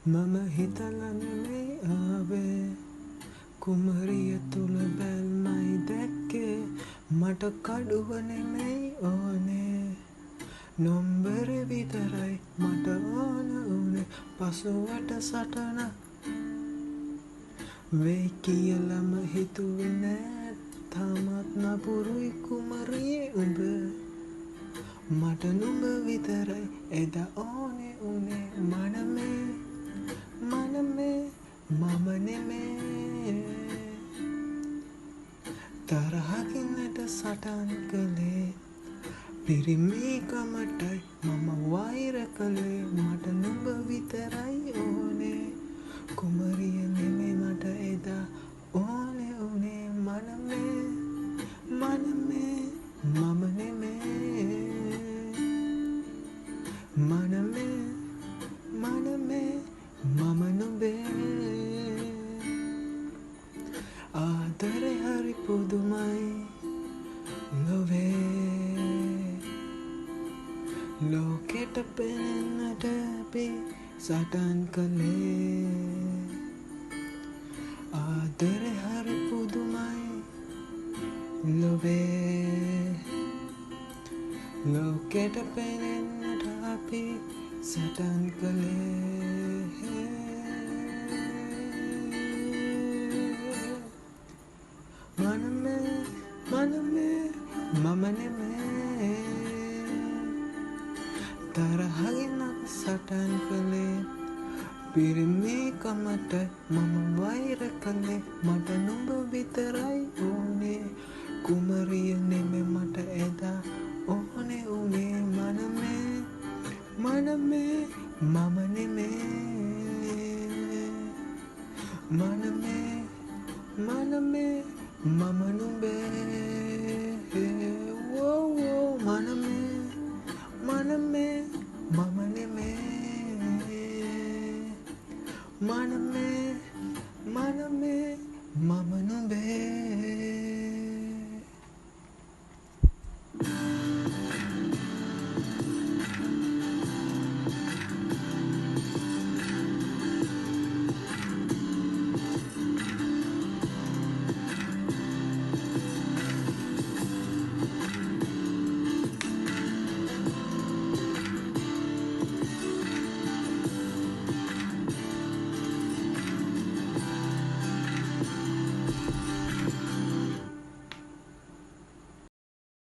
මම හිතලා නෙමෙයි ආවේ කුමරිය තුල බැල්මයි දැක්කේ මට කඩුව නෙමෙයි ඕනේ නොම්බර විතරයි මට ඕන උනේ පසුවට සටන වෙයි කියලම හිතුවේ නෑ තාමත් නපුරුයි කුමරියේ උඹ මට නුඹ විතරයි එදා ඕනේ උනේ මනමේ මනමේ මම නෙමේ තරහකින්නට සටන් කළේ පිරිමිකමටයි මම වෛර කළේ මට නුඹ විතරයි ඕනේ කුමරිය නෙමේ මට එදා ඕනේ උනේ මනමේ මනමේ මම නෙමේ මනමේ මනමේ මම නුඹේ ආදරේ හරි පුදුමයි ලොවේ ලෝකෙට පෙනෙන්නට අපි සටන් කළේ ආදරේ හරි පුදුමයි ලොවේ ලෝකෙට පෙනෙන්නට අපි සටන් කළේ මනමේ මනමේ මම නෙමේ තරහගෙන සටන් කළේ පිරිමිකමට මම වෛර කළේ මට නුඹ විතරයි ඕනේ කුමරිය නෙමේ මට එදා ඕනේ උනේ මනමේ මනමේ මම නෙමේ මනමේ මනමේ මම නුඹේ වෝ වෝ මනමේ මනමේ මම නෙමේ මනමේ මනමේ මම නුඹේ